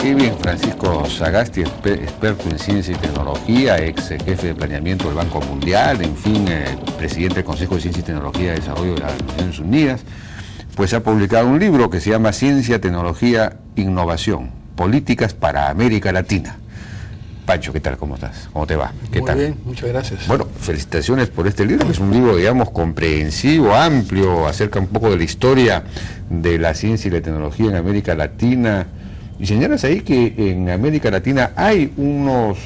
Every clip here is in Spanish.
Qué bien, Francisco Sagasti, experto en ciencia y tecnología, ex jefe de planeamiento del Banco Mundial, en fin, presidente del Consejo de Ciencia y Tecnología de Desarrollo de las Naciones Unidas, pues ha publicado un libro que se llama Ciencia, Tecnología, Innovación, Políticas para América Latina. Pancho, ¿qué tal? ¿Cómo estás? ¿Cómo te va? ¿Qué tal? Muy bien, muchas gracias. Bueno, felicitaciones por este libro, que es un libro, digamos, comprensivo, amplio, acerca un poco de la historia de la ciencia y la tecnología en América Latina. Y señalas ahí que en América Latina hay unos,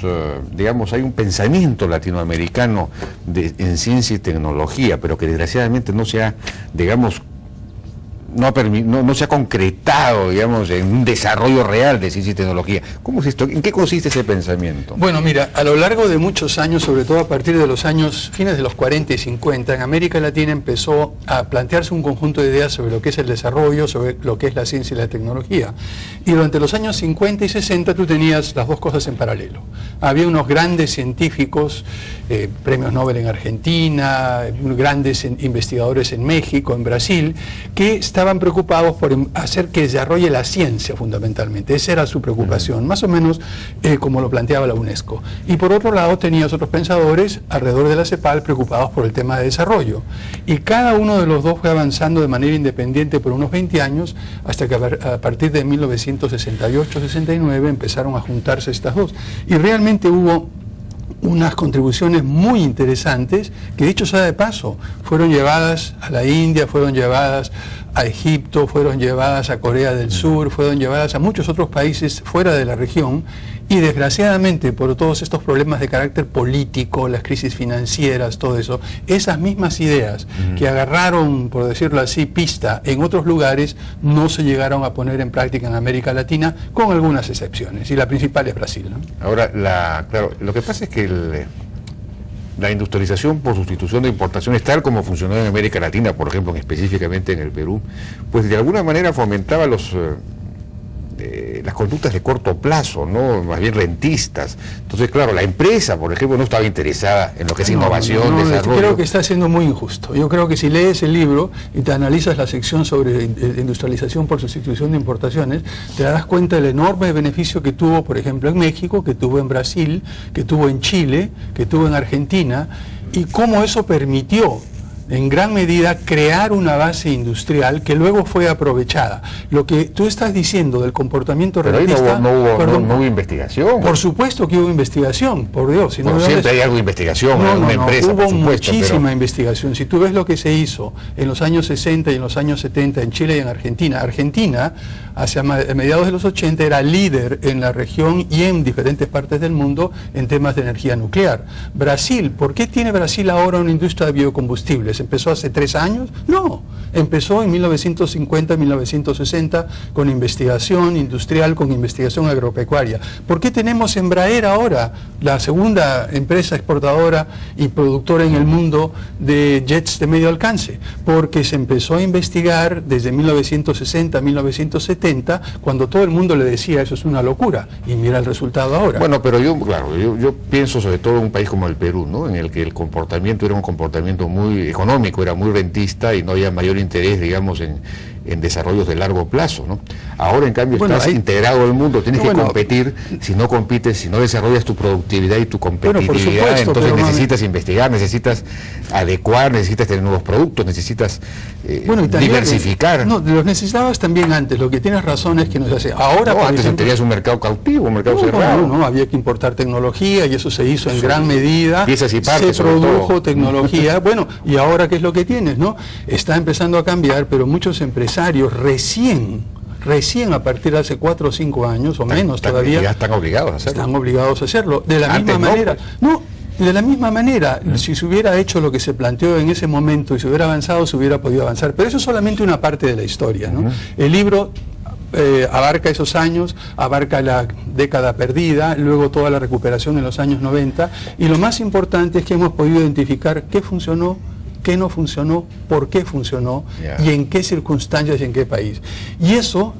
digamos, hay un pensamiento latinoamericano en ciencia y tecnología, pero que desgraciadamente no se ha, digamos, no se ha concretado, digamos, en un desarrollo real de ciencia y tecnología. ¿Cómo es esto? ¿En qué consiste ese pensamiento? Bueno, mira, a lo largo de muchos años, sobre todo a partir de los años, fines de los 40 y 50, en América Latina empezó a plantearse un conjunto de ideas sobre lo que es el desarrollo, sobre lo que es la ciencia y la tecnología. Y durante los años 50 y 60 tú tenías las dos cosas en paralelo. Había unos grandes científicos, premios Nobel en Argentina, grandes investigadores en México, en Brasil, que estaban preocupados por hacer que desarrolle la ciencia fundamentalmente. Esa era su preocupación, más o menos como lo planteaba la UNESCO. Y por otro lado tenías otros pensadores alrededor de la CEPAL preocupados por el tema de desarrollo. Y cada uno de los dos fue avanzando de manera independiente por unos 20 años, hasta que a partir de 1968-69 empezaron a juntarse estas dos. Y realmente hubo unas contribuciones muy interesantes que, dicho sea de paso, fueron llevadas a la India, fueron llevadas a Egipto, fueron llevadas a Corea del Sur, fueron llevadas a muchos otros países fuera de la región, y desgraciadamente por todos estos problemas de carácter político, las crisis financieras, todo eso, esas mismas ideas que agarraron, por decirlo así, pista en otros lugares, no se llegaron a poner en práctica en América Latina, con algunas excepciones, y la principal es Brasil, ¿no? Ahora, claro, lo que pasa es que la industrialización por sustitución de importaciones, tal como funcionó en América Latina, por ejemplo, específicamente en el Perú, pues de alguna manera fomentaba las conductas de corto plazo, ¿no? Más bien rentistas. Entonces, claro, la empresa, por ejemplo, no estaba interesada en lo que es innovación, desarrollo. Yo creo que está siendo muy injusto. Yo creo que si lees el libro y te analizas la sección sobre industrialización por sustitución de importaciones, te darás cuenta del enorme beneficio que tuvo, por ejemplo, en México, que tuvo en Brasil, que tuvo en Chile, que tuvo en Argentina, y cómo eso permitió en gran medida crear una base industrial que luego fue aprovechada. Lo que tú estás diciendo del comportamiento rentista... no hubo investigación. Por supuesto que hubo investigación, por Dios. Si bueno, siempre hay algo de investigación en una empresa, hubo por supuesto, muchísima investigación. Si tú ves lo que se hizo en los años 60 y en los años 70 en Chile y en Argentina, hacia mediados de los 80 era líder en la región y en diferentes partes del mundo en temas de energía nuclear. Brasil, ¿por qué tiene Brasil ahora una industria de biocombustibles? ¿Empezó hace 3 años? No, empezó en 1950, 1960 con investigación industrial, con investigación agropecuaria. ¿Por qué tenemos Embraer ahora, la segunda empresa exportadora y productora en el mundo de jets de medio alcance? Porque se empezó a investigar desde 1960, 1970, cuando todo el mundo le decía eso es una locura, y mira el resultado ahora. Bueno, pero yo pienso sobre todo en un país como el Perú, ¿no? En el que el comportamiento era un comportamiento muy económico, era muy rentista y no había mayor interés, digamos, en desarrollos de largo plazo, ¿no? Ahora, en cambio, estás integrado al mundo, tienes que competir. Si no compites, si no desarrollas tu productividad y tu competitividad, entonces necesitas investigar, necesitas adecuar, necesitas tener nuevos productos, necesitas diversificar. No, los necesitabas también antes. Lo que tienes razón es que no se hace ahora. No, antes tenías un mercado cautivo, un mercado cerrado. No, había que importar tecnología y eso se hizo en gran medida. Piezas y partes, se produjo tecnología. Bueno, y ahora ¿qué es lo que tienes, no? Está empezando a cambiar, pero muchos empresarios recién a partir de hace 4 o 5 años o menos todavía ya están obligados a hacerlo. Están obligados a hacerlo. De la misma manera. De la misma manera, si se hubiera hecho lo que se planteó en ese momento y se hubiera avanzado, se hubiera podido avanzar. Pero eso es solamente una parte de la historia, ¿no? El libro abarca esos años, abarca la década perdida, luego toda la recuperación en los años 90, y lo más importante es que hemos podido identificar qué funcionó, qué no funcionó, por qué funcionó y en qué circunstancias y en qué país. Y eso,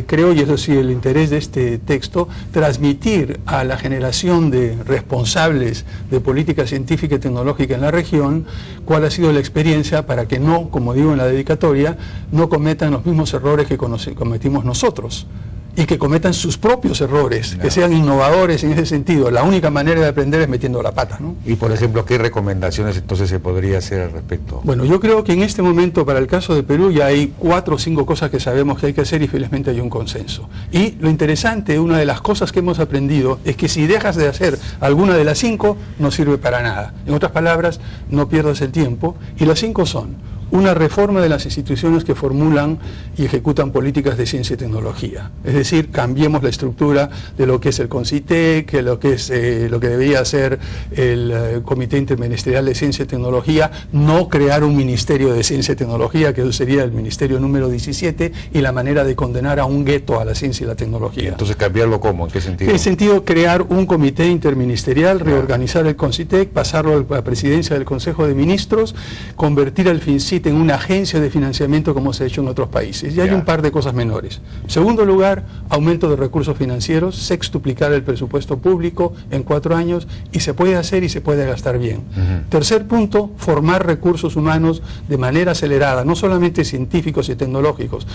creo, y eso sí el interés de este texto, transmitir a la generación de responsables de política científica y tecnológica en la región cuál ha sido la experiencia para que no, como digo en la dedicatoria, no cometan los mismos errores que cometimos nosotros. y que cometan sus propios errores, que sean innovadores en ese sentido. La única manera de aprender es metiendo la pata, ¿no? Y por ejemplo, ¿qué recomendaciones entonces se podría hacer al respecto? Bueno, yo creo que en este momento, para el caso de Perú, ya hay 4 o 5 cosas que sabemos que hay que hacer y felizmente hay un consenso. Y lo interesante, una de las cosas que hemos aprendido, es que si dejas de hacer alguna de las 5, no sirve para nada. En otras palabras, no pierdas el tiempo. Y las 5 son: una reforma de las instituciones que formulan y ejecutan políticas de ciencia y tecnología. Es decir, cambiemos la estructura de lo que es el CONCITEC, lo que debería ser el Comité Interministerial de Ciencia y Tecnología, no crear un Ministerio de Ciencia y Tecnología, que sería el Ministerio número 17, y la manera de condenar a un gueto a la ciencia y la tecnología. Entonces, ¿cambiarlo cómo? ¿En qué sentido? En el sentido, crear un comité interministerial, reorganizar el CONCITEC, pasarlo a la presidencia del Consejo de Ministros, convertir al FINCIT en una agencia de financiamiento como se ha hecho en otros países. Y hay un par de cosas menores. En segundo lugar, aumento de recursos financieros, sextuplicar el presupuesto público en 4 años, y se puede hacer y se puede gastar bien. Tercer punto, formar recursos humanos de manera acelerada, no solamente científicos y tecnólogos,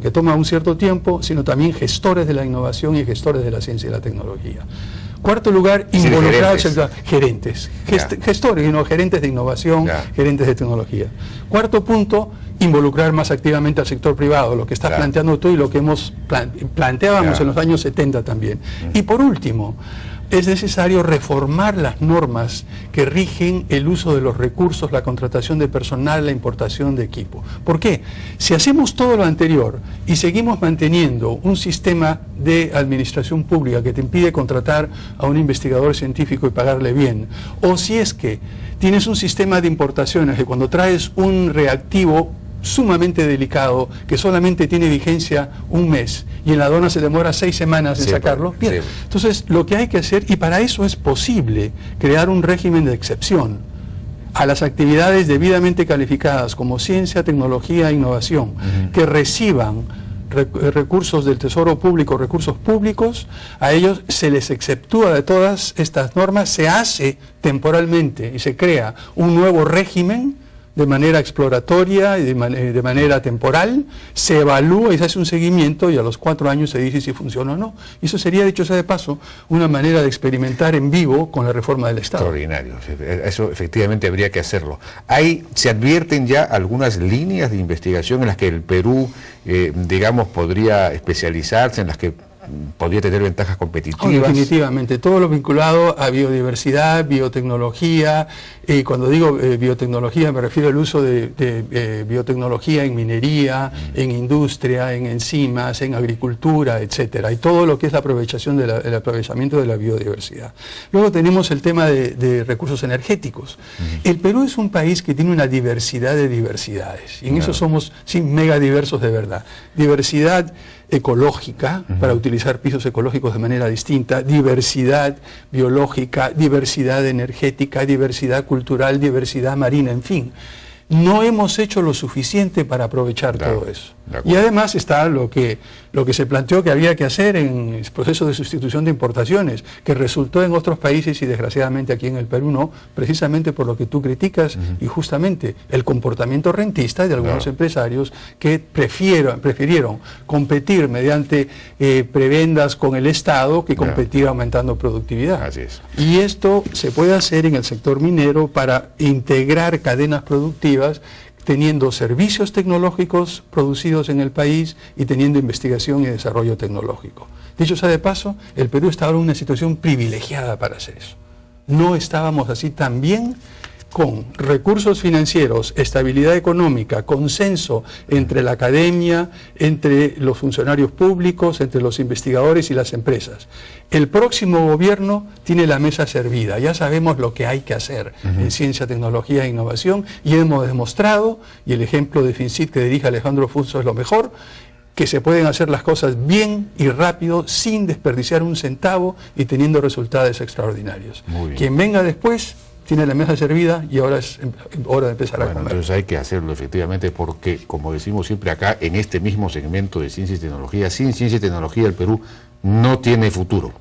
que toma un cierto tiempo, sino también gestores de la innovación y gestores de la ciencia y la tecnología. Cuarto lugar, involucrar gerentes, gestores, gerentes de innovación, gerentes de tecnología. Cuarto punto, involucrar más activamente al sector privado, lo que estás planteando tú y lo que hemos planteábamos en los años 70 también. Y por último, es necesario reformar las normas que rigen el uso de los recursos, la contratación de personal, la importación de equipo. ¿Por qué? Si hacemos todo lo anterior y seguimos manteniendo un sistema de administración pública que te impide contratar a un investigador científico y pagarle bien, o si es que tienes un sistema de importaciones que cuando traes un reactivo sumamente delicado, que solamente tiene vigencia un mes, y en la aduana se demora 6 semanas en sacarlo, bien. Entonces, lo que hay que hacer, y para eso es posible crear un régimen de excepción a las actividades debidamente calificadas como ciencia, tecnología e innovación, que reciban recursos del Tesoro Público, recursos públicos, a ellos se les exceptúa de todas estas normas, se hace temporalmente y se crea un nuevo régimen de manera exploratoria y de manera temporal, se evalúa y se hace un seguimiento, y a los 4 años se dice si funciona o no. Y eso sería, dicho sea de paso, una manera de experimentar en vivo con la reforma del Estado. Extraordinario, eso efectivamente habría que hacerlo. ¿Se advierten ya algunas líneas de investigación en las que el Perú, digamos, podría especializarse, en las que podría tener ventajas competitivas? Definitivamente, todo lo vinculado a biodiversidad, biotecnología, y cuando digo biotecnología me refiero al uso de biotecnología en minería, en industria, en enzimas, en agricultura, etcétera, y todo lo que es la aprovechación el aprovechamiento de la biodiversidad. Luego tenemos el tema de recursos energéticos. El Perú es un país que tiene una diversidad de diversidades, y en eso somos mega diversos de verdad. Diversidad ecológica, para utilizar pisos ecológicos de manera distinta, diversidad biológica, diversidad energética, diversidad cultural, diversidad marina, en fin. No hemos hecho lo suficiente para aprovechar todo eso. Y además está lo que se planteó que había que hacer en el proceso de sustitución de importaciones, que resultó en otros países y desgraciadamente aquí en el Perú no, precisamente por lo que tú criticas, y justamente el comportamiento rentista de algunos empresarios que prefirieron competir mediante prebendas con el Estado que competir aumentando productividad. Así es. Y esto se puede hacer en el sector minero para integrar cadenas productivas, teniendo servicios tecnológicos producidos en el país y teniendo investigación y desarrollo tecnológico. Dicho sea de paso, el Perú está ahora en una situación privilegiada para hacer eso. No estábamos así tan bien, con recursos financieros, estabilidad económica, consenso entre la academia, entre los funcionarios públicos, entre los investigadores y las empresas. El próximo gobierno tiene la mesa servida, ya sabemos lo que hay que hacer en ciencia, tecnología e innovación, y hemos demostrado, y el ejemplo de FINCIT que dirige Alejandro Fuso es lo mejor, que se pueden hacer las cosas bien y rápido, sin desperdiciar un centavo y teniendo resultados extraordinarios. Quien venga después tiene la mesa servida y ahora es hora de empezar a comer. Entonces hay que hacerlo efectivamente, porque como decimos siempre acá en este mismo segmento de ciencia y tecnología, sin ciencia y tecnología el Perú no tiene futuro.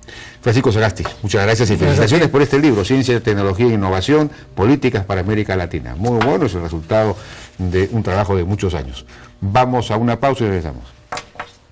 Francisco Sagasti, muchas gracias y felicitaciones por este libro, Ciencia, Tecnología e Innovación, Políticas para América Latina. Muy bueno, es el resultado de un trabajo de muchos años. Vamos a una pausa y regresamos.